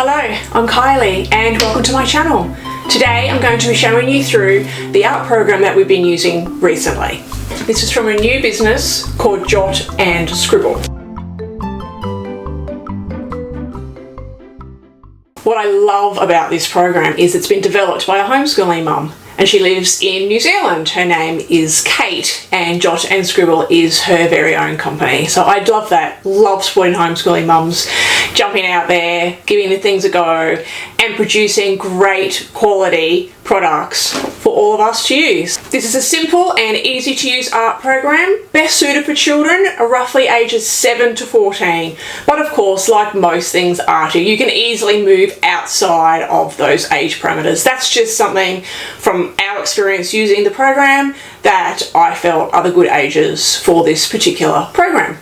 Hello, I'm Kylie and welcome to my channel. Today I'm going to be showing you through the art program that we've been using recently. This is from a new business called Jot and Scribble. What I love about this program is it's been developed by a homeschooling mum, and she lives in New Zealand. Her name is Kate, and Jot and Scribble is her very own company. So I love that. Love supporting homeschooling mums, jumping out there, giving the things a go, and producing great quality products for all of us to use. This is a simple and easy to use art program, best suited for children roughly ages 7 to 14. But of course, like most things arty, you can easily move outside of those age parameters. That's just something from our experience using the program that I felt are the good ages for this particular program.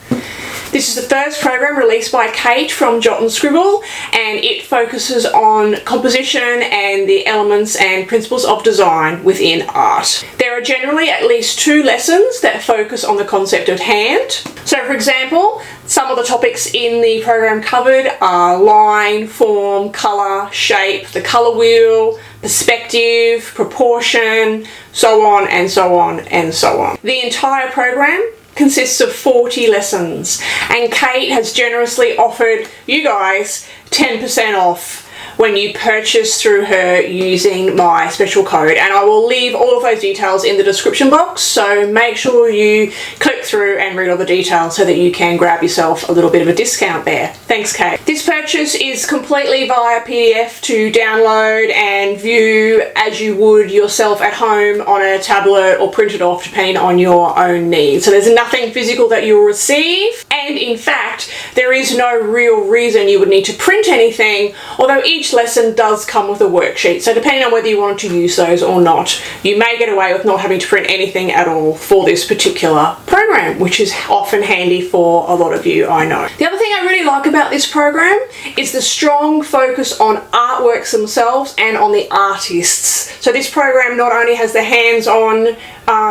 This is the first program released by Kate from Jot and Scribble, and it focuses on composition and the elements and principles of design within art. There are generally at least 2 lessons that focus on the concept of hand. So for example, some of the topics in the program covered are line, form, colour, shape, the colour wheel, perspective, proportion, so on and so on and so on. The entire program consists of 40 lessons, and Kate has generously offered you guys 10% off when you purchase through her using my special code, and I will leave all of those details in the description box, so make sure you click through and read all the details so that you can grab yourself a little bit of a discount there. Thanks, Kate. This purchase is completely via PDF to download and view as you would yourself at home on a tablet or print it off depending on your own needs. So there's nothing physical that you'll receive, and in fact there is no real reason you would need to print anything, although each lesson does come with a worksheet, so depending on whether you want to use those or not, you may get away with not having to print anything at all for this particular program, which is often handy for a lot of you, I know. The other thing I really like about this program is the strong focus on artworks themselves and on the artists. So this program not only has the hands-on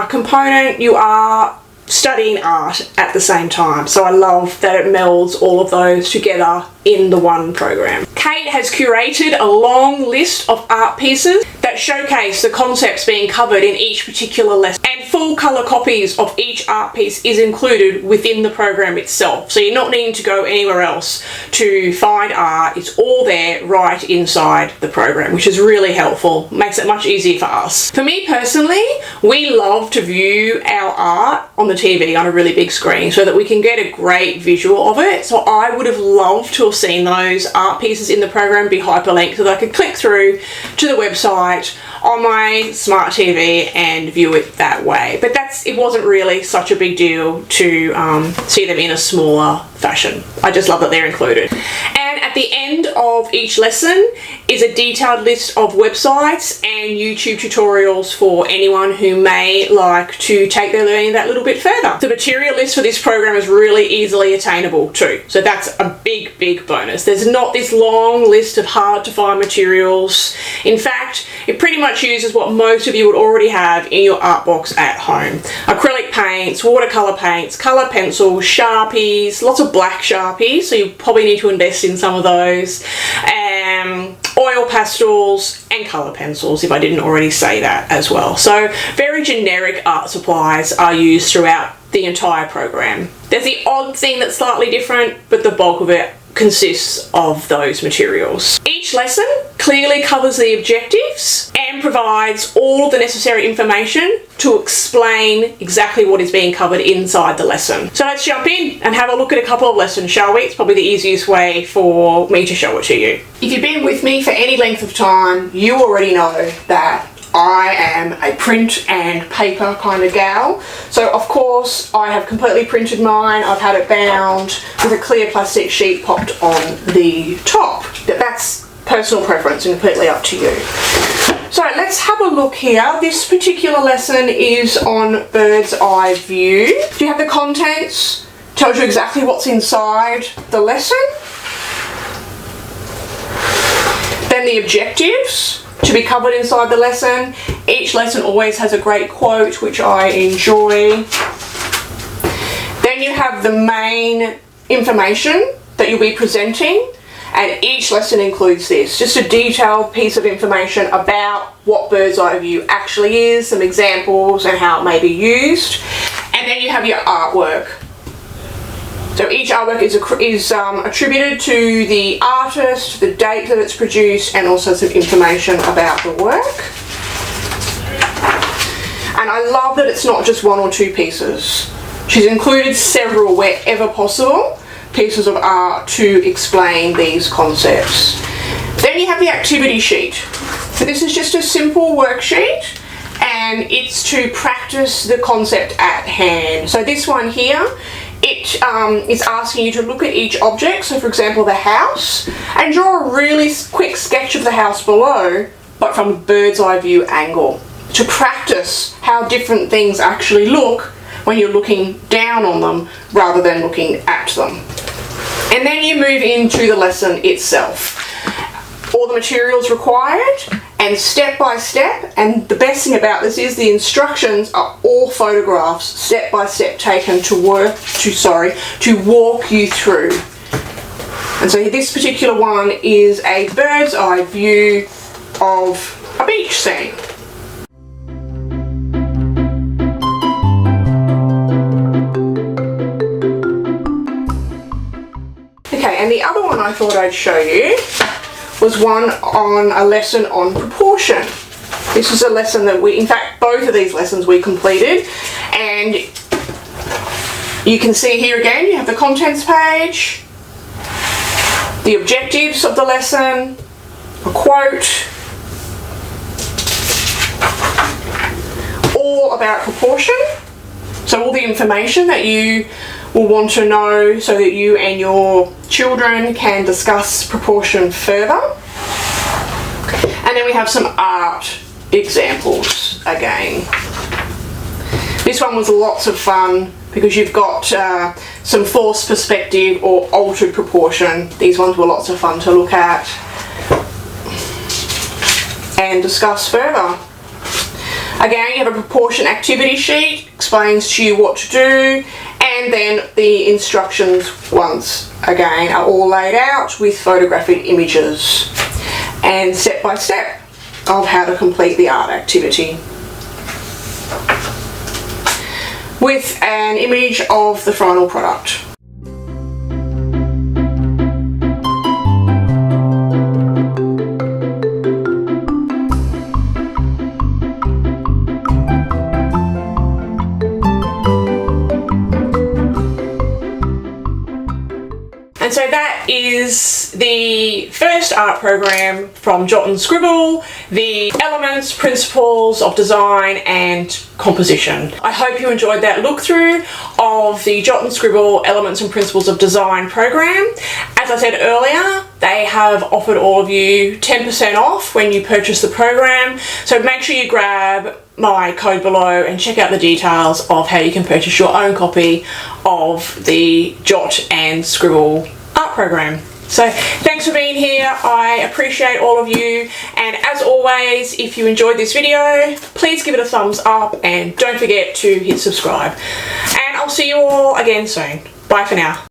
component, you are studying art at the same time. So I love that it melds all of those together in the one program. Kate has curated a long list of art pieces that showcase the concepts being covered in each particular lesson, and full colour copies of each art piece is included within the program itself. So you're not needing to go anywhere else to find art. It's all there right inside the program, which is really helpful. Makes it much easier for us. For me personally, we love to view our art on the TV on a really big screen so that we can get a great visual of it. So I would have loved to have seen those art pieces in the program be hyperlinked so that I could click through to the website on my smart TV and view it that way. But it wasn't really such a big deal to see them in a smaller fashion. I just love that they're included. And at the end of each lesson is a detailed list of websites and YouTube tutorials for anyone who may like to take their learning that little bit further. The material list for this program is really easily attainable too, so that's a big bonus. There's not this long list of hard to find materials. In fact, it pretty much uses what most of you would already have in your art box at home. Acrylic paints, watercolour paints, colour pencils, Sharpies, lots of black Sharpies, so you probably need to invest in some of those, oil pastels and colour pencils, if I didn't already say that as well. So very generic art supplies are used throughout the entire program. There's the odd thing that's slightly different, but the bulk of it consists of those materials. Each lesson clearly covers the objectives and provides all the necessary information to explain exactly what is being covered inside the lesson. So let's jump in and have a look at a couple of lessons, shall we? It's probably the easiest way for me to show it to you. If you've been with me for any length of time, you already know that I am a print and paper kind of gal. So of course I have completely printed mine. I've had it bound with a clear plastic sheet popped on the top. But that's personal preference and completely up to you. So let's have a look here. This particular lesson is on bird's eye view. Do you have the contents? Tells you exactly what's inside the lesson. Then the objectives to be covered inside the lesson. Each lesson always has a great quote, which I enjoy. Then you have the main information that you'll be presenting, and each lesson includes this, just a detailed piece of information about what Bird's Eye View actually is, some examples and how it may be used, and then you have your artwork. So each artwork is attributed to the artist, the date that it's produced, and also some information about the work. And I love that it's not just one or two pieces. She's included several, wherever possible, pieces of art to explain these concepts. Then you have the activity sheet. So this is just a simple worksheet, and it's to practice the concept at hand. So this one here, it is asking you to look at each object, so for example the house, and draw a really quick sketch of the house below, but from a bird's eye view angle, to practice how different things actually look when you're looking down on them rather than looking at them. And then you move into the lesson itself. All the materials required, and step by step, and the best thing about this is the instructions are all photographs, step by step, taken to walk you through. And so this particular one is a bird's eye view of a beach scene. Okay, and the other one I thought I'd show you was one on a lesson on proportion. This is a lesson that in fact both of these lessons we completed, and you can see here again you have the contents page, the objectives of the lesson, a quote, all about proportion. So all the information that you will want to know so that you and your children can discuss proportion further. And then we have some art examples again. This one was lots of fun because you've got some forced perspective or altered proportion. These ones were lots of fun to look at and discuss further. Again, you have a proportion activity sheet, explains to you what to do, and then the instructions once again are all laid out with photographic images and step by step of how to complete the art activity, with an image of the final product. And so that is the first art program from Jot and Scribble, the elements, principles of design and composition. I hope you enjoyed that look through of the Jot and Scribble Elements and Principles of Design program. As I said earlier, they have offered all of you 10% off when you purchase the program, so make sure you grab my code below and check out the details of how you can purchase your own copy of the Jot and Scribble art program. So thanks for being here, I appreciate all of you, and as always, if you enjoyed this video, please give it a thumbs up and don't forget to hit subscribe. And I'll see you all again soon. Bye for now.